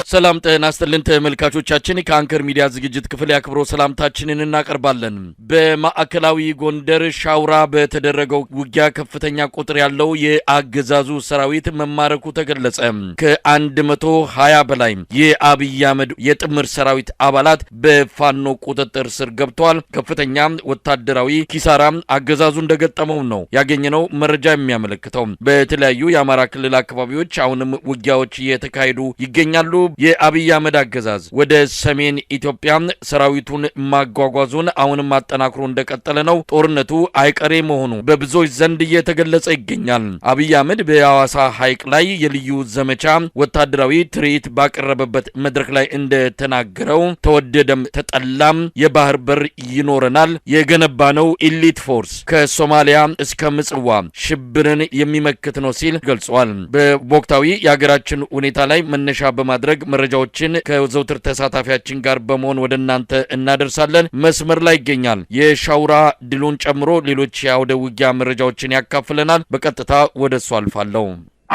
ሰላም ጤና ይስጥልን ተመልካቾቻችን ከአንከር ሚዲያ ዝግጅት ክፍል ያክብሮ ሰላምታችንን እናቀርባለን። በማዕከላዊ ጎንደር ሻውራ በተደረገው ውጊያ ከፍተኛ ቁጥር ያለው የአገዛዙ ሰራዊት መማረኩ ተገለጸ። ከ120 በላይ የአብይ አህመድ የጥምር ሰራዊት አባላት በፋኖ ቁጥጥር ስር ገብተዋል። ከፍተኛ ወታደራዊ ኪሳራ አገዛዙ እንደገጠመው ነው ያገኘነው መረጃ የሚያመለክተው። በተለያዩ የአማራ ክልል አካባቢዎች አሁንም ውጊያዎች እየተካሄዱ ይገኛሉ። የአብይ አህመድ አገዛዝ ወደ ሰሜን ኢትዮጵያ ሰራዊቱን ማጓጓዙን አሁንም አጠናክሮ እንደቀጠለ ነው። ጦርነቱ አይቀሬ መሆኑ በብዙዎች ዘንድ እየተገለጸ ይገኛል። አብይ አህመድ በሐዋሳ ሐይቅ ላይ የልዩ ዘመቻ ወታደራዊ ትርኢት ባቀረበበት መድረክ ላይ እንደተናገረው ተወደደም ተጠላም የባህር በር ይኖረናል፣ የገነባነው ኢሊት ፎርስ ከሶማሊያ እስከ ምጽዋ ሽብርን የሚመክት ነው ሲል ገልጿል። በወቅታዊ የሀገራችን ሁኔታ ላይ መነሻ በማድረግ መረጃዎችን ከዘውትር ተሳታፊያችን ጋር በመሆን ወደ እናንተ እናደርሳለን። መስመር ላይ ይገኛል። የሻውራ ድሉን ጨምሮ ሌሎች የአውደ ውጊያ መረጃዎችን ያካፍለናል። በቀጥታ ወደሱ አልፋለሁ።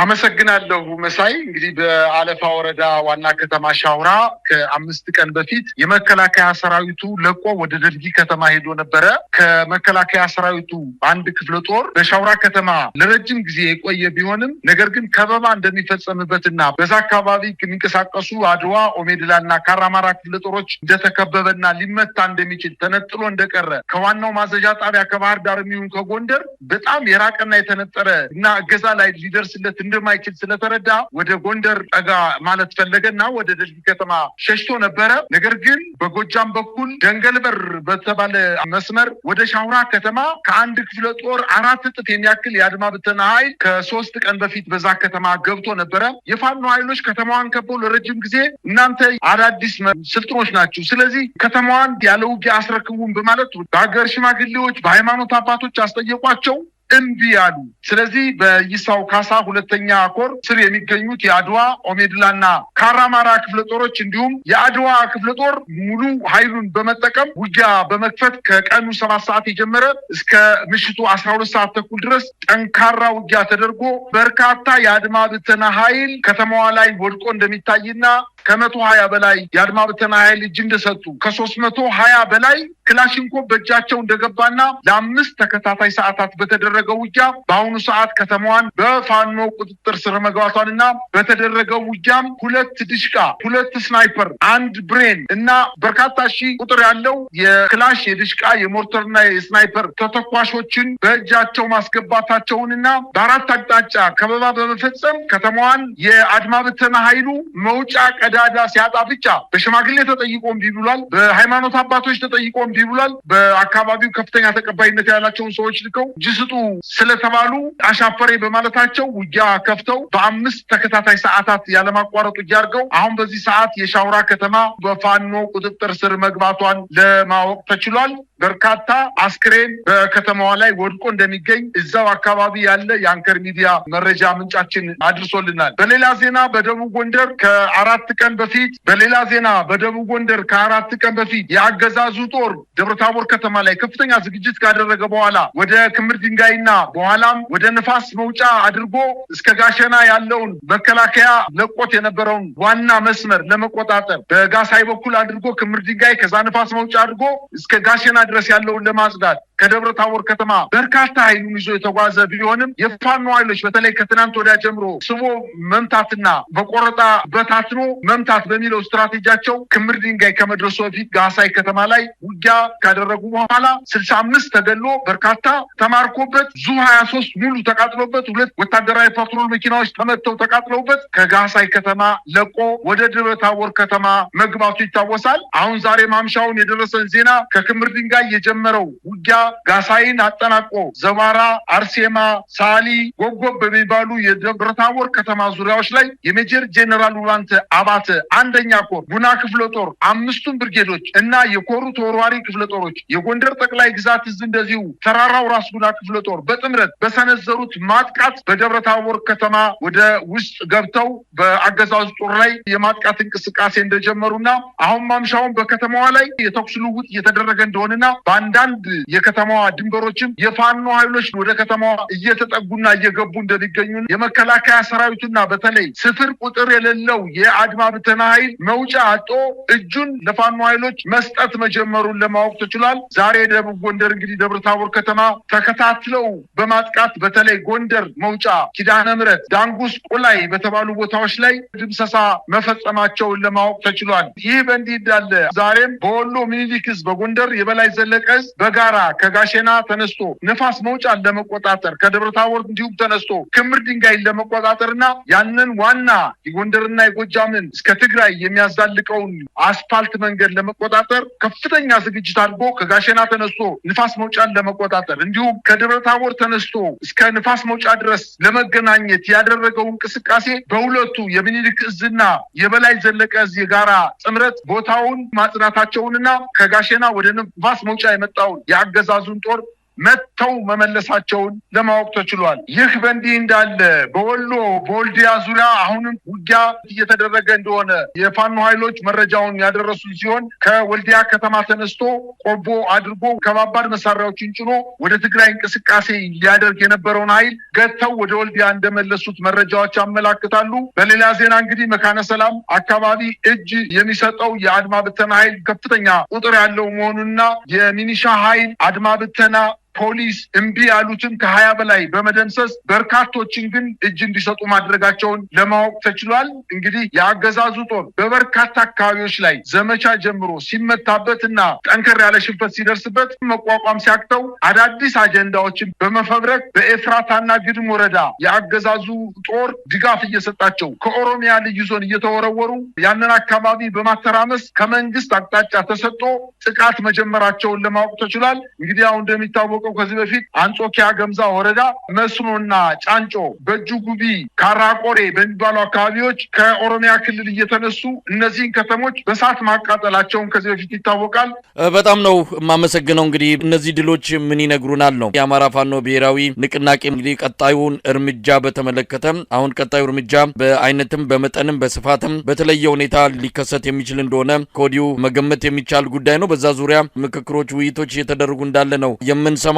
አመሰግናለሁ መሳይ። እንግዲህ በአለፋ ወረዳ ዋና ከተማ ሻውራ ከ5 ቀን በፊት የመከላከያ ሰራዊቱ ለቆ ወደ ደልጊ ከተማ ሄዶ ነበረ። ከመከላከያ ሰራዊቱ አንድ ክፍለ ጦር በሻውራ ከተማ ለረጅም ጊዜ የቆየ ቢሆንም ነገር ግን ከበባ እንደሚፈጸምበትና በዛ አካባቢ የሚንቀሳቀሱ አድዋ፣ ኦሜድላና ካራማራ ክፍለ ጦሮች እንደተከበበና ሊመታ እንደሚችል ተነጥሎ እንደቀረ ከዋናው ማዘዣ ጣቢያ ከባህር ዳር የሚሆን ከጎንደር በጣም የራቀና የተነጠረ እና እገዛ ላይ ሊደርስለት እንደማይችል ስለተረዳ ወደ ጎንደር ጠጋ ማለት ፈለገና ወደ ደልጊ ከተማ ሸሽቶ ነበረ። ነገር ግን በጎጃም በኩል ደንገልበር በተባለ መስመር ወደ ሻውራ ከተማ ከአንድ ክፍለ ጦር 4 እጥፍ የሚያክል የአድማ ብተና ኃይል ከ3 ቀን በፊት በዛ ከተማ ገብቶ ነበረ። የፋኖ ኃይሎች ከተማዋን ከበው ለረጅም ጊዜ እናንተ አዳዲስ ስልጥኖች ናችሁ፣ ስለዚህ ከተማዋን ያለ ውጊያ አስረክቡን በማለት በሀገር ሽማግሌዎች በሃይማኖት አባቶች አስጠየቋቸው። እምቢ ያሉ። ስለዚህ በይሳው ካሳ ሁለተኛ ኮር ስር የሚገኙት የአድዋ፣ ኦሜድላና ካራማራ ክፍለ ጦሮች እንዲሁም የአድዋ ክፍለ ጦር ሙሉ ኃይሉን በመጠቀም ውጊያ በመክፈት ከቀኑ 7 ሰዓት የጀመረ እስከ ምሽቱ 12 ሰዓት ተኩል ድረስ ጠንካራ ውጊያ ተደርጎ በርካታ የአድማ ብተና ኃይል ከተማዋ ላይ ወድቆ እንደሚታይና ከ120 በላይ የአድማ ብተና ኃይል እጅ እንደሰጡ ከ320 በላይ ክላሽንኮቭ በእጃቸው እንደገባና ለ5 ተከታታይ ሰዓታት በተደረገው ውጊያ በአሁኑ ሰዓት ከተማዋን በፋኖ ቁጥጥር ስር መግባቷንና በተደረገው ውጊያም 2 ድሽቃ፣ 2 ስናይፐር፣ 1 ብሬን እና በርካታ ሺህ ቁጥር ያለው የክላሽ፣ የድሽቃ፣ የሞርተርና የስናይፐር ተተኳሾችን በእጃቸው ማስገባታቸውንና በ4 አቅጣጫ ከበባ በመፈጸም ከተማዋን የአድማ ብተና ኃይሉ መውጫ ቀዳዳ ሲያጣ ብቻ በሽማግሌ ተጠይቆ እምቢ ብሏል። በሃይማኖት አባቶች ተጠይቆ እምቢ ብሏል። በአካባቢው ከፍተኛ ተቀባይነት ያላቸውን ሰዎች ልከው እጅ ስጡ ስለተባሉ አሻፈሬ በማለታቸው ውጊያ ከፍተው በ5 ተከታታይ ሰዓታት ያለማቋረጥ ውጊያ አድርገው አሁን በዚህ ሰዓት የሻውራ ከተማ በፋኖ ቁጥጥር ስር መግባቷን ለማወቅ ተችሏል። በርካታ አስክሬን በከተማዋ ላይ ወድቆ እንደሚገኝ እዛው አካባቢ ያለ የአንከር ሚዲያ መረጃ ምንጫችን አድርሶልናል። በሌላ ዜና በደቡብ ጎንደር ከ4 ቀን በፊት የአገዛዙ ጦር ደብረታቦር ከተማ ላይ ከፍተኛ ዝግጅት ካደረገ በኋላ ወደ ክምር ድንጋይና በኋላም ወደ ንፋስ መውጫ አድርጎ እስከ ጋሸና ያለውን መከላከያ ለቆት የነበረውን ዋና መስመር ለመቆጣጠር በጋሳይ በኩል አድርጎ ክምር ድንጋይ ከዛ ንፋስ መውጫ አድርጎ እስከ ጋሸና ድረስ ያለውን ለማጽዳት ከደብረታቦር ከተማ በርካታ ኃይሉን ይዞ የተጓዘ ቢሆንም የፋኖ ኃይሎች በተለይ ከትናንት ወዲያ ጀምሮ ስቦ መምታትና በቆረጣ በታትኖ መምታት በሚለው ስትራቴጂያቸው ክምር ድንጋይ ከመድረሱ በፊት ጋሳይ ከተማ ላይ ውጊያ ካደረጉ በኋላ 65 ተገሎ በርካታ ተማርኮበት ዙ23 ሙሉ ተቃጥሎበት 2 ወታደራዊ ፓትሮል መኪናዎች ተመተው ተቃጥለውበት ከጋሳይ ከተማ ለቆ ወደ ደብረታቦር ከተማ መግባቱ ይታወሳል። አሁን ዛሬ ማምሻውን የደረሰን ዜና ከክምር ድንጋይ የጀመረው ውጊያ ጋሳይን አጠናቆ ዘባራ፣ አርሴማ፣ ሳሊ፣ ጎጎብ በሚባሉ የደብረታቦር ከተማ ዙሪያዎች ላይ የሜጀር ጄኔራል ውባንተ አባተ አንደኛ ኮር ጉና ክፍለ ጦር 5ቱን ብርጌዶች እና የኮሩ ተወርዋሪ ክፍለ ጦሮች የጎንደር ጠቅላይ ግዛት እዝ እንደዚሁ ተራራው ራስ ጉና ክፍለ ጦር በጥምረት በሰነዘሩት ማጥቃት በደብረታቦር ከተማ ወደ ውስጥ ገብተው በአገዛዙ ጦር ላይ የማጥቃት እንቅስቃሴ እንደጀመሩና አሁን ማምሻውን በከተማዋ ላይ የተኩስ ልውውጥ እየተደረገ እንደሆነና በአንዳንድ የከተማ የከተማዋ ድንበሮችም የፋኖ ኃይሎች ወደ ከተማዋ እየተጠጉና እየገቡ እንደሚገኙ የመከላከያ ሰራዊቱና በተለይ ስፍር ቁጥር የሌለው የአድማ ብተና ኃይል መውጫ አጦ እጁን ለፋኖ ኃይሎች መስጠት መጀመሩን ለማወቅ ተችሏል። ዛሬ ደቡብ ጎንደር እንግዲህ ደብረታቦር ከተማ ተከታትለው በማጥቃት በተለይ ጎንደር መውጫ፣ ኪዳነ ምሕረት፣ ዳንጉስ፣ ቁላይ በተባሉ ቦታዎች ላይ ድምሰሳ መፈጸማቸውን ለማወቅ ተችሏል። ይህ በእንዲህ እንዳለ ዛሬም በወሎ ሚኒሊክ ዕዝ በጎንደር የበላይ ዘለቀ ዕዝ በጋራ ከጋሼና ተነስቶ ንፋስ መውጫን ለመቆጣጠር ከደብረታቦር እንዲሁም ተነስቶ ክምር ድንጋይን ለመቆጣጠርና ያንን ዋና የጎንደርና የጎጃምን እስከ ትግራይ የሚያዛልቀውን አስፋልት መንገድ ለመቆጣጠር ከፍተኛ ዝግጅት አድርጎ ከጋሼና ተነስቶ ንፋስ መውጫን ለመቆጣጠር እንዲሁም ከደብረታቦር ተነስቶ እስከ ንፋስ መውጫ ድረስ ለመገናኘት ያደረገው እንቅስቃሴ በሁለቱ የሚኒሊክ ዕዝና የበላይ ዘለቀ ዕዝ የጋራ ጥምረት ቦታውን ማጽናታቸውንና ከጋሼና ወደ ንፋስ መውጫ የመጣውን የአገዛዙን ጦር መተው መመለሳቸውን ለማወቅ ተችሏል። ይህ በእንዲህ እንዳለ በወሎ በወልዲያ ዙሪያ አሁንም ውጊያ እየተደረገ እንደሆነ የፋኖ ኃይሎች መረጃውን ያደረሱ ሲሆን ከወልዲያ ከተማ ተነስቶ ቆቦ አድርጎ ከባባድ መሳሪያዎችን ጭኖ ወደ ትግራይ እንቅስቃሴ ሊያደርግ የነበረውን ኃይል ገተው ወደ ወልዲያ እንደመለሱት መረጃዎች ያመላክታሉ። በሌላ ዜና እንግዲህ መካነ ሰላም አካባቢ እጅ የሚሰጠው የአድማ ብተና ኃይል ከፍተኛ ቁጥር ያለው መሆኑንና የሚኒሻ ኃይል አድማ ብተና ፖሊስ እምቢ ያሉትን ከ20 በላይ በመደምሰስ በርካቶችን ግን እጅ እንዲሰጡ ማድረጋቸውን ለማወቅ ተችሏል። እንግዲህ የአገዛዙ ጦር በበርካታ አካባቢዎች ላይ ዘመቻ ጀምሮ ሲመታበትና ጠንከር ያለ ሽንፈት ሲደርስበት መቋቋም ሲያቅተው አዳዲስ አጀንዳዎችን በመፈብረክ በኤፍራታና ግድም ወረዳ የአገዛዙ ጦር ድጋፍ እየሰጣቸው ከኦሮሚያ ልዩ ዞን እየተወረወሩ ያንን አካባቢ በማተራመስ ከመንግስት አቅጣጫ ተሰጥቶ ጥቃት መጀመራቸውን ለማወቅ ተችሏል። እንግዲህ አሁን እንደሚታወቀው ከዚህ በፊት አንጾኪያ ገምዛ ወረዳ መስኖና ጫንጮ በእጁጉቢ ካራቆሬ በሚባሉ አካባቢዎች ከኦሮሚያ ክልል እየተነሱ እነዚህን ከተሞች በሳት ማቃጠላቸውን ከዚህ በፊት ይታወቃል። በጣም ነው የማመሰግነው። እንግዲህ እነዚህ ድሎች ምን ይነግሩናል ነው የአማራ ፋኖ ብሔራዊ ንቅናቄ እንግዲህ ቀጣዩን እርምጃ በተመለከተ አሁን ቀጣዩ እርምጃ በአይነትም በመጠንም በስፋትም በተለየ ሁኔታ ሊከሰት የሚችል እንደሆነ ከወዲሁ መገመት የሚቻል ጉዳይ ነው። በዛ ዙሪያ ምክክሮች፣ ውይይቶች እየተደረጉ እንዳለ ነው የምንሰማው።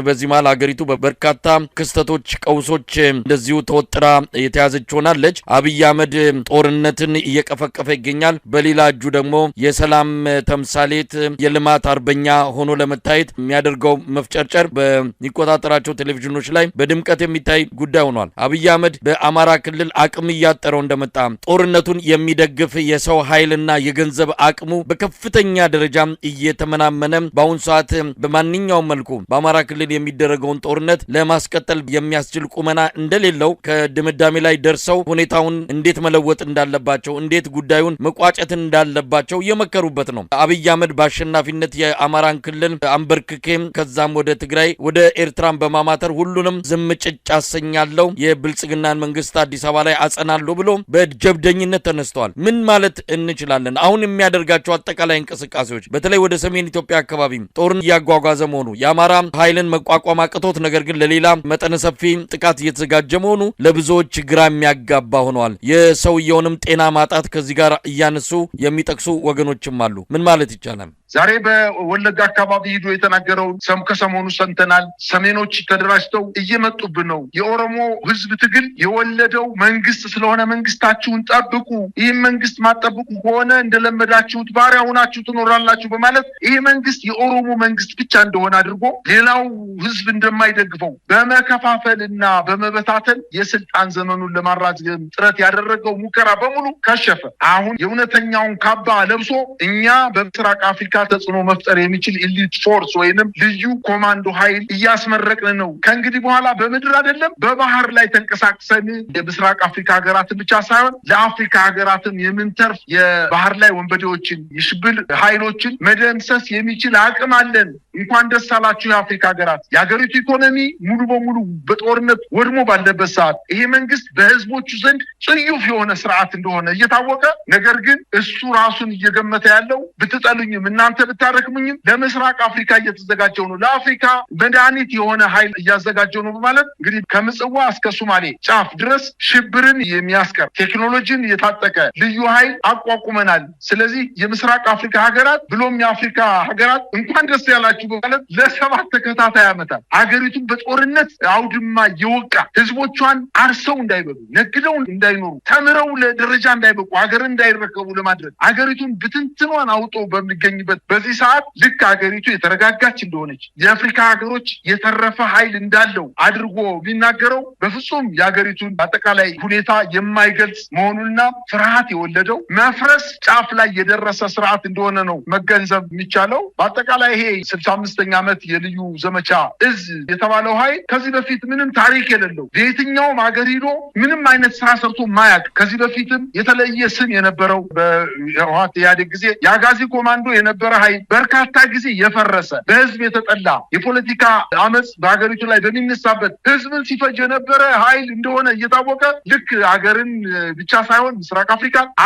በዚህ መሃል ሀገሪቱ በበርካታ ክስተቶች፣ ቀውሶች እንደዚሁ ተወጥራ የተያዘች ሆናለች። አብይ አህመድ ጦርነትን እየቀፈቀፈ ይገኛል። በሌላ እጁ ደግሞ የሰላም ተምሳሌት የልማት አርበኛ ሆኖ ለመታየት የሚያደርገው መፍጨርጨር በሚቆጣጠራቸው ቴሌቪዥኖች ላይ በድምቀት የሚታይ ጉዳይ ሆኗል። አብይ አህመድ በአማራ ክልል አቅም እያጠረው እንደመጣ ጦርነቱን የሚደግፍ የሰው ኃይልና የገንዘብ አቅሙ በከፍተኛ ደረጃ እየተመናመነ በአሁኑ ሰዓት በማንኛውም መልኩ በአማራ ክልል የሚደረገውን ጦርነት ለማስቀጠል የሚያስችል ቁመና እንደሌለው ከድምዳሜ ላይ ደርሰው ሁኔታውን እንዴት መለወጥ እንዳለባቸው፣ እንዴት ጉዳዩን መቋጨት እንዳለባቸው እየመከሩበት ነው። አብይ አህመድ በአሸናፊነት የአማራን ክልል አንበርክኬም ከዛም ወደ ትግራይ ወደ ኤርትራን በማማተር ሁሉንም ዝምጭጭ አሰኛለሁ፣ የብልጽግናን መንግስት አዲስ አበባ ላይ አጸናለሁ ብሎ በጀብደኝነት ተነስተዋል። ምን ማለት እንችላለን? አሁን የሚያደርጋቸው አጠቃላይ እንቅስቃሴዎች በተለይ ወደ ሰሜን ኢትዮጵያ አካባቢ ጦርን እያጓጓዘ መሆኑ የአማራ ኃይልን መቋቋም አቅቶት ነገር ግን ለሌላ መጠነ ሰፊ ጥቃት እየተዘጋጀ መሆኑ ለብዙዎች ግራ የሚያጋባ ሆነዋል። የሰውየውንም ጤና ማጣት ከዚህ ጋር እያነሱ የሚጠቅሱ ወገኖችም አሉ። ምን ማለት ይቻላል? ዛሬ በወለጋ አካባቢ ሄዶ የተናገረውን ከሰሞኑ ሰምተናል። ሰሜኖች ተደራጅተው እየመጡብን ነው። የኦሮሞ ህዝብ ትግል የወለደው መንግስት ስለሆነ መንግስታችሁን ጠብቁ፣ ይህም መንግስት ማጠብቁ ከሆነ እንደለመዳችሁት ባሪያ ሆናችሁ ትኖራላችሁ በማለት ይህ መንግስት የኦሮሞ መንግስት ብቻ እንደሆነ አድርጎ ሌላው ህዝብ እንደማይደግፈው በመከፋፈልና በመበታተን የስልጣን ዘመኑን ለማራዘም ጥረት ያደረገው ሙከራ በሙሉ ከሸፈ። አሁን የእውነተኛውን ካባ ለብሶ እኛ በምስራቅ አፍሪካ ተጽዕኖ መፍጠር የሚችል ኤሊት ፎርስ ወይንም ልዩ ኮማንዶ ኃይል እያስመረቅን ነው። ከእንግዲህ በኋላ በምድር አይደለም በባህር ላይ ተንቀሳቅሰን የምስራቅ አፍሪካ ሀገራትን ብቻ ሳይሆን ለአፍሪካ ሀገራትም የምንተርፍ የባህር ላይ ወንበዴዎችን፣ የሽብር ኃይሎችን መደምሰስ የሚችል አቅም አለን። እንኳን ደስ አላችሁ የአፍሪካ ሀገራት። የሀገሪቱ ኢኮኖሚ ሙሉ በሙሉ በጦርነት ወድሞ ባለበት ሰዓት ይሄ መንግስት በህዝቦቹ ዘንድ ጽዩፍ የሆነ ስርዓት እንደሆነ እየታወቀ ነገር ግን እሱ ራሱን እየገመተ ያለው ብትጠሉኝም እና እናንተ ብታረክሙኝም ለምስራቅ አፍሪካ እየተዘጋጀው ነው፣ ለአፍሪካ መድኃኒት የሆነ ኃይል እያዘጋጀው ነው በማለት እንግዲህ ከምጽዋ እስከ ሶማሌ ጫፍ ድረስ ሽብርን የሚያስቀር ቴክኖሎጂን የታጠቀ ልዩ ኃይል አቋቁመናል። ስለዚህ የምስራቅ አፍሪካ ሀገራት ብሎም የአፍሪካ ሀገራት እንኳን ደስ ያላችሁ በማለት ለ7 ተከታታይ ዓመታት ሀገሪቱን በጦርነት አውድማ የወቃ ህዝቦቿን አርሰው እንዳይበሉ፣ ነግደው እንዳይኖሩ፣ ተምረው ለደረጃ እንዳይበቁ፣ ሀገርን እንዳይረከቡ ለማድረግ ሀገሪቱን ብትንትኗን አውጦ በሚገኝበት በዚህ ሰዓት ልክ ሀገሪቱ የተረጋጋች እንደሆነች የአፍሪካ ሀገሮች የተረፈ ኃይል እንዳለው አድርጎ የሚናገረው በፍጹም የሀገሪቱን አጠቃላይ ሁኔታ የማይገልጽ መሆኑንና ፍርሃት የወለደው መፍረስ ጫፍ ላይ የደረሰ ስርዓት እንደሆነ ነው መገንዘብ የሚቻለው። በአጠቃላይ ይሄ 65ኛ ዓመት የልዩ ዘመቻ እዝ የተባለው ኃይል ከዚህ በፊት ምንም ታሪክ የሌለው በየትኛውም ሀገር ሂዶ ምንም አይነት ስራ ሰርቶ ማያቅ ከዚህ በፊትም የተለየ ስም የነበረው በህወሓት ኢህአዴግ ጊዜ የአጋዚ ኮማንዶ የነበረ ኃይል በርካታ ጊዜ የፈረሰ በህዝብ የተጠላ የፖለቲካ አመጽ በሀገሪቱ ላይ በሚነሳበት ህዝብን ሲፈጅ የነበረ ኃይል እንደሆነ እየታወቀ ልክ ሀገርን ብቻ ሳይሆን ምስራቅ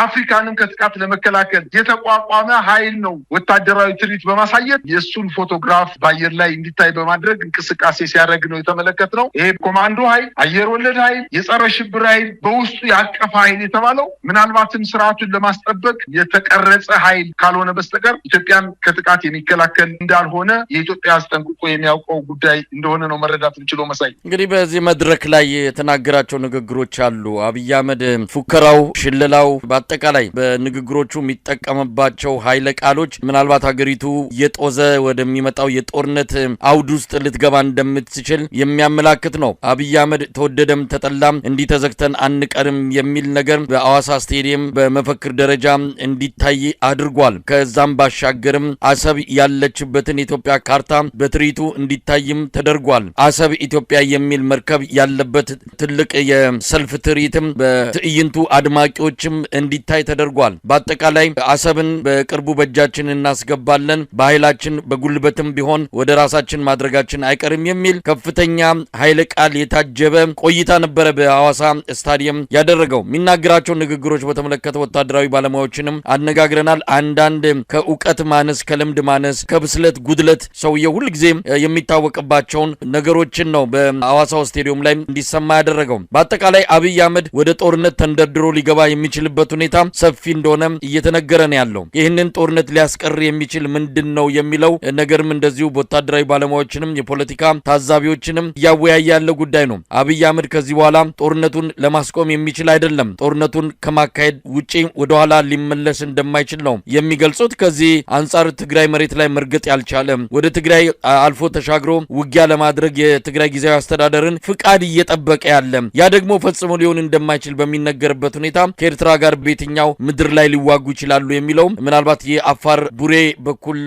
አፍሪካንም ከጥቃት ለመከላከል የተቋቋመ ኃይል ነው። ወታደራዊ ትርኢት በማሳየት የእሱን ፎቶግራፍ በአየር ላይ እንዲታይ በማድረግ እንቅስቃሴ ሲያደርግ ነው የተመለከትነው። ይሄ ኮማንዶ ኃይል አየር ወለድ ኃይል የጸረ ሽብር ኃይል በውስጡ ያቀፈ ኃይል የተባለው ምናልባትም ስርዓቱን ለማስጠበቅ የተቀረጸ ኃይል ካልሆነ በስተቀር ኢትዮጵያን ከጥቃት የሚከላከል እንዳልሆነ የኢትዮጵያ አስጠንቅቆ የሚያውቀው ጉዳይ እንደሆነ ነው መረዳት እንችለው። መሳይ እንግዲህ በዚህ መድረክ ላይ የተናገራቸው ንግግሮች አሉ። አብይ አህመድ ፉከራው፣ ሽለላው፣ በአጠቃላይ በንግግሮቹ የሚጠቀምባቸው ኃይለ ቃሎች ምናልባት ሀገሪቱ የጦዘ ወደሚመጣው የጦርነት አውድ ውስጥ ልትገባ እንደምትችል የሚያመላክት ነው። አብይ አህመድ ተወደደም ተጠላም እንዲህ ተዘግተን አንቀርም የሚል ነገር በአዋሳ ስቴዲየም በመፈክር ደረጃ እንዲታይ አድርጓል። ከዛም ባሻገርም አሰብ ያለችበትን የኢትዮጵያ ካርታ በትርኢቱ እንዲታይም ተደርጓል። አሰብ ኢትዮጵያ የሚል መርከብ ያለበት ትልቅ የሰልፍ ትርኢትም በትዕይንቱ አድማቂዎችም እንዲታይ ተደርጓል። በአጠቃላይ አሰብን በቅርቡ በእጃችን እናስገባለን፣ በኃይላችን በጉልበትም ቢሆን ወደ ራሳችን ማድረጋችን አይቀርም የሚል ከፍተኛ ኃይለ ቃል የታጀበ ቆይታ ነበረ በሐዋሳ ስታዲየም ያደረገው። የሚናገራቸው ንግግሮች በተመለከተ ወታደራዊ ባለሙያዎችንም አነጋግረናል። አንዳንድ ከእውቀት ማነስ፣ ከልምድ ማነስ፣ ከብስለት ጉድለት ሰውየው ሁልጊዜ የሚታወቅባቸውን ነገሮችን ነው በሐዋሳው ስታዲየም ላይ እንዲሰማ ያደረገው። በአጠቃላይ አብይ አህመድ ወደ ጦርነት ተንደርድሮ ሊገባ የሚችልበት ሁኔታ ሰፊ እንደሆነ እየተነገረ ነው ያለው። ይህንን ጦርነት ሊያስቀር የሚችል ምንድን ነው የሚለው ነገርም እንደዚሁ በወታደራዊ ባለሙያዎችንም የፖለቲካ ታዛቢዎችንም እያወያየ ያለ ጉዳይ ነው። አብይ አህመድ ከዚህ በኋላ ጦርነቱን ለማስቆም የሚችል አይደለም። ጦርነቱን ከማካሄድ ውጪ ወደኋላ ሊመለስ እንደማይችል ነው የሚገልጹት። ከዚህ አንጻር ትግራይ መሬት ላይ መርገጥ ያልቻለ ወደ ትግራይ አልፎ ተሻግሮ ውጊያ ለማድረግ የትግራይ ጊዜያዊ አስተዳደርን ፍቃድ እየጠበቀ ያለ ያ ደግሞ ፈጽሞ ሊሆን እንደማይችል በሚነገርበት ሁኔታ ከኤርትራ ጋር በየትኛው ምድር ላይ ሊዋጉ ይችላሉ የሚለው ምናልባት የአፋር ቡሬ በኩል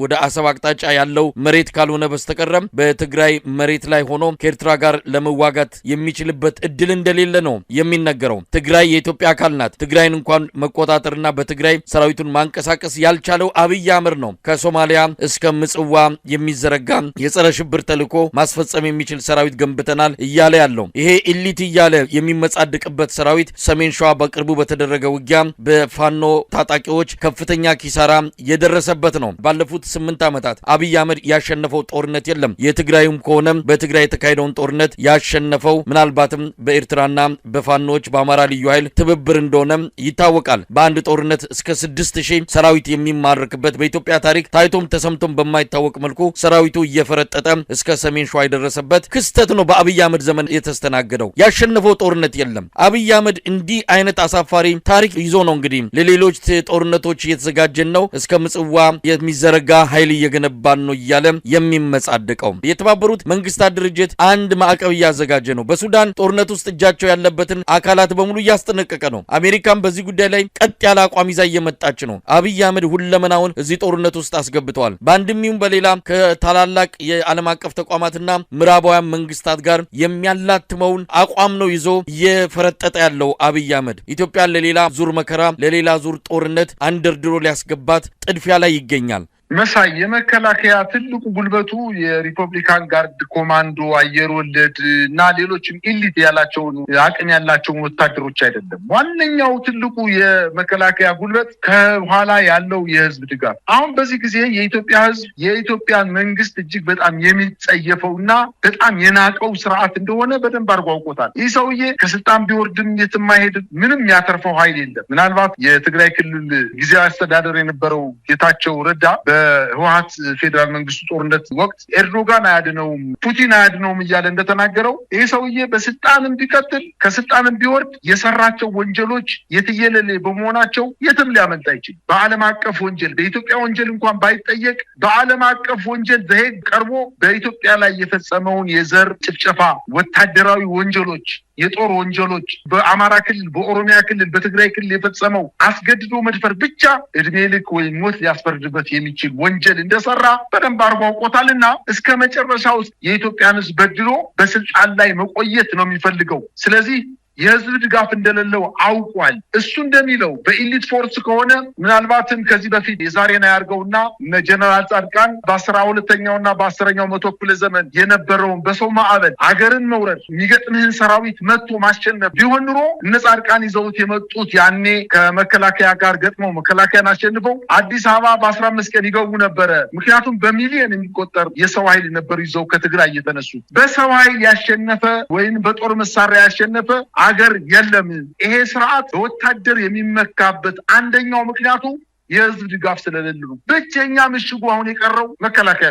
ወደ አሰብ አቅጣጫ ያለው መሬት ካልሆነ በስተቀር በትግራይ መሬት ላይ ሆኖ ከኤርትራ ጋር ለመዋጋት የሚችልበት እድል እንደሌለ ነው የሚነገረው። ትግራይ የኢትዮጵያ አካል ናት። ትግራይን እንኳን መቆጣጠርና በትግራይ ሰራዊቱን ማንቀሳቀስ ያልቻለው አብይ አህመድ ነው። ከሶማሊያ እስከ ምጽዋ የሚዘረጋ የጸረ ሽብር ተልዕኮ ማስፈጸም የሚችል ሰራዊት ገንብተናል እያለ ያለው ይሄ ኢሊት እያለ የሚመጻደቅበት ሰራዊት ሰሜን ሸዋ በቅርቡ በተደረገ ውጊያ በፋኖ ታጣቂዎች ከፍተኛ ኪሳራ የደረሰበት ነው። ባለፉት 8 ዓመታት አብይ አህመድ ያሸነፈው ጦርነት የለም። የትግራይም ከሆነ በትግራይ የተካሄደውን ጦርነት ያሸነፈው ምናልባትም በኤርትራና በፋኖች በአማራ ልዩ ኃይል ትብብር እንደሆነ ይታወቃል። በአንድ ጦርነት እስከ 6000 ሰራዊት የሚማረክበት በኢትዮጵያ ታሪክ ታይቶም ተሰምቶም በማይታወቅ መልኩ ሰራዊቱ እየፈረጠጠ እስከ ሰሜን ሸዋ የደረሰበት ክስተት ነው በአብይ አህመድ ዘመን የተስተናገደው። ያሸነፈው ጦርነት የለም። አብይ አህመድ እንዲህ አይነት አሳፋሪ ታሪክ ይዞ ነው እንግዲህ ለሌሎች ጦርነቶች እየተዘጋጀን ነው፣ እስከ ምጽዋ የሚዘረጋ ኃይል እየገነባን ነው እያለ የሚመጻደቀው። የተባበሩት መንግስታት ድርጅት አንድ ማዕቀብ እያዘጋጀ ነው። በሱዳን ጦርነት ውስጥ እጃቸው ያለበትን አካላት በሙሉ እያስጠነቀቀ ነው። አሜሪካም በዚህ ጉዳይ ላይ ቀጥ ያለ አቋም ይዛ እየመጣች ነው። አብይ አህመድ ሁለመናውን እዚህ ጦርነት ውስጥ አስገብተዋል። በአንድም ይሁን በሌላ ከታላላቅ የዓለም አቀፍ ተቋማትና ምዕራባውያን መንግስታት ጋር የሚያላትመውን አቋም ነው ይዞ እየፈረጠጠ ያለው አብይ አህመድ። ኢትዮጵያን ለሌላ ዙር መከራ፣ ለሌላ ዙር ጦርነት አንደርድሮ ሊያስገባት ጥድፊያ ላይ ይገኛል። መሳይ የመከላከያ ትልቁ ጉልበቱ የሪፐብሊካን ጋርድ ኮማንዶ አየር ወለድ እና ሌሎችም ኢሊት ያላቸውን አቅም ያላቸውን ወታደሮች አይደለም። ዋነኛው ትልቁ የመከላከያ ጉልበት ከኋላ ያለው የህዝብ ድጋፍ። አሁን በዚህ ጊዜ የኢትዮጵያ ህዝብ የኢትዮጵያን መንግስት እጅግ በጣም የሚጸየፈውና በጣም የናቀው ስርዓት እንደሆነ በደንብ አድርጎ አውቆታል። ይህ ሰውዬ ከስልጣን ቢወርድም የትም አይሄድም። ምንም ያተርፈው ኃይል የለም። ምናልባት የትግራይ ክልል ጊዜያዊ አስተዳደር የነበረው ጌታቸው ረዳ በህወሓት ፌዴራል መንግስቱ ጦርነት ወቅት ኤርዶጋን አያድነውም፣ ፑቲን አያድነውም እያለ እንደተናገረው ይህ ሰውዬ በስልጣንም ቢቀጥል ከስልጣንም ቢወርድ የሰራቸው ወንጀሎች የትየለሌ በመሆናቸው የትም ሊያመልጥ አይችልም። በዓለም አቀፍ ወንጀል በኢትዮጵያ ወንጀል እንኳን ባይጠየቅ በዓለም አቀፍ ወንጀል በሄግ ቀርቦ በኢትዮጵያ ላይ የፈጸመውን የዘር ጭፍጨፋ፣ ወታደራዊ ወንጀሎች፣ የጦር ወንጀሎች በአማራ ክልል፣ በኦሮሚያ ክልል፣ በትግራይ ክልል የፈጸመው አስገድዶ መድፈር ብቻ እድሜ ልክ ወይም ሞት ሊያስፈርድበት የሚችል ወንጀል እንደሰራ በደንብ አርጎ አውቆታልና እስከ መጨረሻው የኢትዮጵያን ህዝብ በድሎ በስልጣን ላይ መቆየት ነው የሚፈልገው። ስለዚህ የህዝብ ድጋፍ እንደሌለው አውቋል። እሱ እንደሚለው በኢሊት ፎርስ ከሆነ ምናልባትም ከዚህ በፊት የዛሬን ያርገውና ጀነራል ጻድቃን በ12ኛውና በ10ኛው መቶ ክፍለ ዘመን የነበረውን በሰው ማዕበል አገርን መውረድ የሚገጥምህን ሰራዊት መጥቶ ማሸነፍ ቢሆን ኑሮ እነ ጻድቃን ይዘውት የመጡት ያኔ ከመከላከያ ጋር ገጥመው መከላከያን አሸንፈው አዲስ አበባ በ15 ቀን ይገቡ ነበረ። ምክንያቱም በሚሊዮን የሚቆጠር የሰው ኃይል ነበር ይዘው ከትግራይ እየተነሱ። በሰው ኃይል ያሸነፈ ወይም በጦር መሳሪያ ያሸነፈ አገር የለም። ይሄ ስርዓት በወታደር የሚመካበት አንደኛው ምክንያቱ የህዝብ ድጋፍ ስለሌለ ነው። ብቸኛ ምሽጉ አሁን የቀረው መከላከያ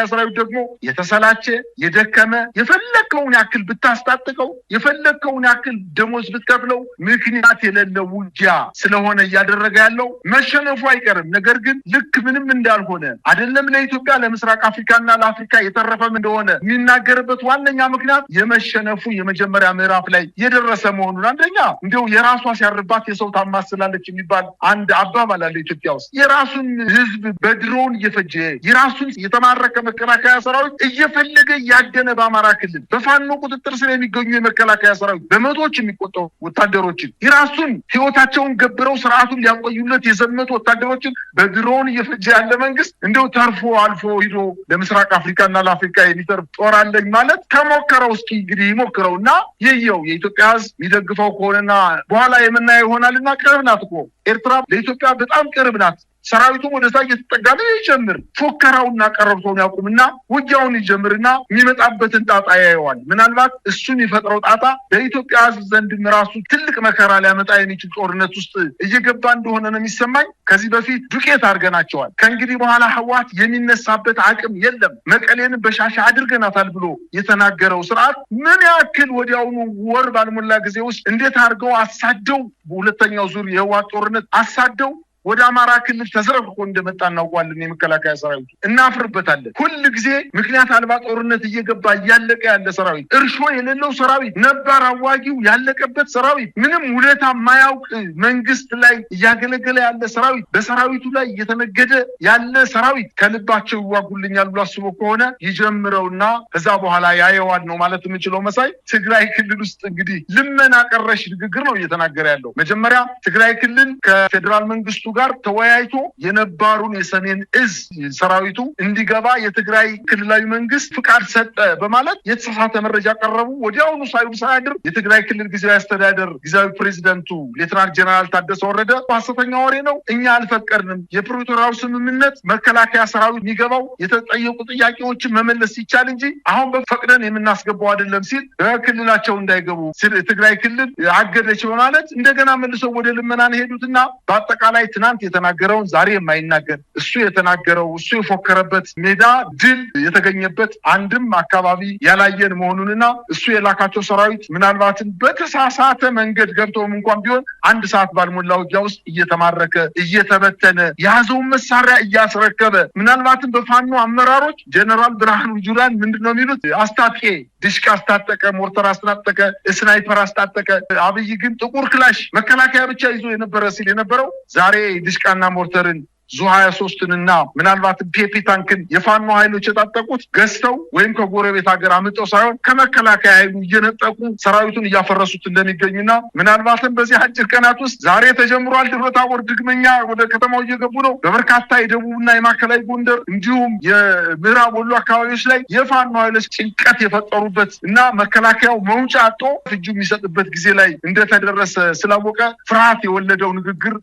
ሰራዊት ደግሞ የተሰላቸ የደከመ የፈለከውን ያክል ብታስታጥቀው የፈለከውን ያክል ደሞዝ ብትከፍለው ምክንያት የሌለው ውጊያ ስለሆነ እያደረገ ያለው መሸነፉ አይቀርም። ነገር ግን ልክ ምንም እንዳልሆነ አይደለም ለኢትዮጵያ ለምስራቅ አፍሪካና ለአፍሪካ የተረፈም እንደሆነ የሚናገርበት ዋነኛ ምክንያት የመሸነፉ የመጀመሪያ ምዕራፍ ላይ የደረሰ መሆኑን አንደኛ እንደው የራሷ ሲያርባት የሰው ታማስላለች የሚባል አንድ አባባል ኢትዮጵያ ውስጥ የራሱን ህዝብ በድሮን እየፈጀ የራሱን የተማረከ መከላከያ ሰራዊት እየፈለገ ያደነ በአማራ ክልል በፋኖ ቁጥጥር ስር የሚገኙ የመከላከያ ሰራዊት በመቶዎች የሚቆጠሩ ወታደሮችን የራሱን ህይወታቸውን ገብረው ስርዓቱን ሊያቆዩለት የዘመቱ ወታደሮችን በድሮን እየፈጀ ያለ መንግስት እንደው ተርፎ አልፎ ሂዶ ለምስራቅ አፍሪካና ለአፍሪካ የሚተርፍ ጦር አለኝ ማለት ከሞከረው እስኪ እንግዲህ ይሞክረውና ይየው የኢትዮጵያ ህዝብ የሚደግፈው ከሆነና በኋላ የምናየው ይሆናልና ቅርብ ናት እኮ ኤርትራ ለኢትዮጵያ በጣም ቅርብ ናት። ሰራዊቱም ወደዛ እየተጠጋ ነው። ይጀምር ፉከራውና ቀረብቶውን ያቁምና ውጊያውን ይጀምርና የሚመጣበትን ጣጣ ያየዋል። ምናልባት እሱን የፈጥረው ጣጣ በኢትዮጵያ ህዝብ ዘንድ ራሱ ትልቅ መከራ ሊያመጣ የሚችል ጦርነት ውስጥ እየገባ እንደሆነ ነው የሚሰማኝ። ከዚህ በፊት ዱቄት አድርገናቸዋል። ከእንግዲህ በኋላ ህወሓት የሚነሳበት አቅም የለም። መቀሌንም በሻሻ አድርገናታል ብሎ የተናገረው ስርዓት ምን ያክል ወዲያውኑ ወር ባልሞላ ጊዜ ውስጥ እንዴት አድርገው አሳደው በሁለተኛው ዙር የህወሓት ጦርነት አሳደው ወደ አማራ ክልል ተዘረግፎ እንደመጣ እናውቃለን። የመከላከያ ሰራዊት እናፍርበታለን። ሁል ጊዜ ምክንያት አልባ ጦርነት እየገባ እያለቀ ያለ ሰራዊት፣ እርሾ የሌለው ሰራዊት፣ ነባር አዋጊው ያለቀበት ሰራዊት፣ ምንም ውለታ ማያውቅ መንግስት ላይ እያገለገለ ያለ ሰራዊት፣ በሰራዊቱ ላይ እየተነገደ ያለ ሰራዊት ከልባቸው ይዋጉልኛል ብሎ አስቦ ከሆነ ይጀምረውና ከዛ በኋላ ያየዋል ነው ማለት የምንችለው። መሳይ ትግራይ ክልል ውስጥ እንግዲህ ልመና ቀረሽ ንግግር ነው እየተናገረ ያለው። መጀመሪያ ትግራይ ክልል ከፌዴራል መንግስቱ ጋር ተወያይቶ የነባሩን የሰሜን እዝ ሰራዊቱ እንዲገባ የትግራይ ክልላዊ መንግስት ፍቃድ ሰጠ በማለት የተሳሳተ መረጃ ቀረቡ። ወዲያውኑ ሳይድር የትግራይ ክልል ጊዜያዊ አስተዳደር ጊዜያዊ ፕሬዚደንቱ ሌተናንት ጀነራል ታደሰ ወረደ ሐሰተኛ ወሬ ነው፣ እኛ አልፈቀድንም፣ የፕሪቶሪያው ስምምነት መከላከያ ሰራዊት የሚገባው የተጠየቁ ጥያቄዎችን መመለስ ይቻል እንጂ አሁን በፈቅደን የምናስገባው አይደለም ሲል በክልላቸው እንዳይገቡ ትግራይ ክልል አገደች በማለት እንደገና መልሰው ወደ ልመና ሄዱትና በአጠቃላይ ትናንት የተናገረውን ዛሬ የማይናገር እሱ የተናገረው እሱ የፎከረበት ሜዳ ድል የተገኘበት አንድም አካባቢ ያላየን መሆኑንና እሱ የላካቸው ሰራዊት ምናልባትም በተሳሳተ መንገድ ገብተውም እንኳን ቢሆን አንድ ሰዓት ባልሞላ ውጊያ ውስጥ እየተማረከ እየተበተነ የያዘውን መሳሪያ እያስረከበ ምናልባትም በፋኖ አመራሮች ጀነራል ብርሃኑ ጁላን ምንድነው የሚሉት አስታጥቄ ድሽቃ አስታጠቀ፣ ሞርተር አስታጠቀ፣ ስናይፐር አስታጠቀ። አብይ ግን ጥቁር ክላሽ መከላከያ ብቻ ይዞ የነበረ ሲል የነበረው ዛሬ ድሽቃና ሞርተርን ዙ23ንና ምናልባት ፒፒ ታንክን የፋኖ ኃይሎች የታጠቁት ገዝተው ወይም ከጎረቤት ሀገር አምጠው ሳይሆን ከመከላከያ ኃይሉ እየነጠቁ ሰራዊቱን እያፈረሱት እንደሚገኙና ምናልባትም በዚህ አጭር ቀናት ውስጥ ዛሬ ተጀምሯል። ደብረ ታቦር ድግመኛ ወደ ከተማው እየገቡ ነው። በበርካታ የደቡብና የማዕከላዊ ጎንደር እንዲሁም የምዕራብ ወሎ አካባቢዎች ላይ የፋኖ ኃይሎች ጭንቀት የፈጠሩበት እና መከላከያው መውጫ አጥቶ እጁ የሚሰጥበት ጊዜ ላይ እንደተደረሰ ስላወቀ ፍርሃት የወለደው ንግግር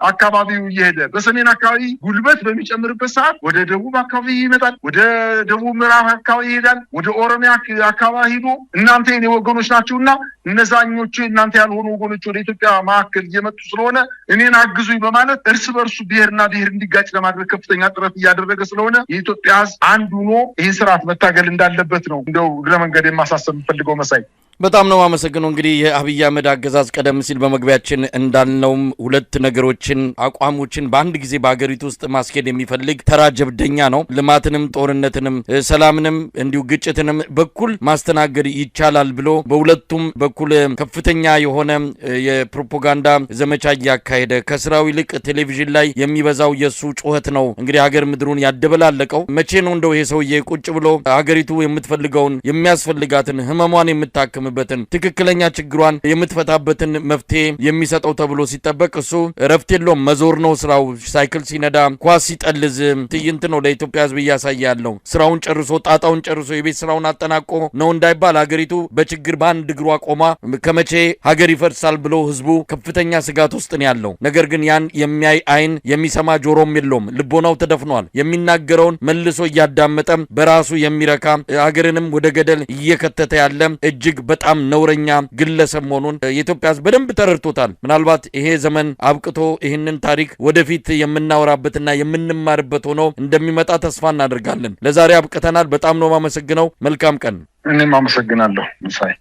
አካባቢው እየሄደ በሰሜን አካባቢ ጉልበት በሚጨምርበት ሰዓት ወደ ደቡብ አካባቢ ይመጣል፣ ወደ ደቡብ ምዕራብ አካባቢ ይሄዳል፣ ወደ ኦሮሚያ አካባቢ ሄዶ እናንተ የኔ ወገኖች ናችሁና እነዛኞቹ እናንተ ያልሆኑ ወገኖች ወደ ኢትዮጵያ ማዕከል እየመጡ ስለሆነ እኔን አግዙኝ በማለት እርስ በርሱ ብሔርና ብሔር እንዲጋጭ ለማድረግ ከፍተኛ ጥረት እያደረገ ስለሆነ የኢትዮጵያ ሕዝብ አንድ ሆኖ ይህን ስርዓት መታገል እንዳለበት ነው እንደው እግረ መንገድ የማሳሰብ የምፈልገው መሳይ። በጣም ነው የማመሰግነው። እንግዲህ የአብይ አህመድ አገዛዝ ቀደም ሲል በመግቢያችን እንዳልነውም ሁለት ነገሮችን አቋሞችን በአንድ ጊዜ በአገሪቱ ውስጥ ማስኬድ የሚፈልግ ተራ ጀብደኛ ነው። ልማትንም ጦርነትንም ሰላምንም እንዲሁ ግጭትንም በኩል ማስተናገድ ይቻላል ብሎ በሁለቱም በኩል ከፍተኛ የሆነ የፕሮፓጋንዳ ዘመቻ እያካሄደ ከስራው ይልቅ ቴሌቪዥን ላይ የሚበዛው የሱ ጩኸት ነው እንግዲህ ሀገር ምድሩን ያደበላለቀው። መቼ ነው እንደው ይሄ ሰውዬ ቁጭ ብሎ ሀገሪቱ የምትፈልገውን የሚያስፈልጋትን ህመሟን የምታክም ትክክለኛ ችግሯን የምትፈታበትን መፍትሄ የሚሰጠው ተብሎ ሲጠበቅ እሱ እረፍት የለውም። መዞር ነው ስራው። ሳይክል ሲነዳ፣ ኳስ ሲጠልዝ ትዕይንት ነው ለኢትዮጵያ ህዝብ እያሳየ ያለው። ስራውን ጨርሶ ጣጣውን ጨርሶ የቤት ስራውን አጠናቆ ነው እንዳይባል ሀገሪቱ በችግር በአንድ እግሯ ቆማ ከመቼ ሀገር ይፈርሳል ብሎ ህዝቡ ከፍተኛ ስጋት ውስጥ ነው ያለው። ነገር ግን ያን የሚያይ አይን የሚሰማ ጆሮም የለውም። ልቦናው ተደፍኗል። የሚናገረውን መልሶ እያዳመጠ በራሱ የሚረካ ሀገርንም ወደ ገደል እየከተተ ያለ እጅግ በጣም ነውረኛ ግለሰብ መሆኑን የኢትዮጵያ ህዝብ በደንብ ተረድቶታል። ምናልባት ይሄ ዘመን አብቅቶ ይህንን ታሪክ ወደፊት የምናወራበትና የምንማርበት ሆኖ እንደሚመጣ ተስፋ እናደርጋለን። ለዛሬ አብቅተናል። በጣም ነው የማመሰግነው። መልካም ቀን። እኔም አመሰግናለሁ መሳይ።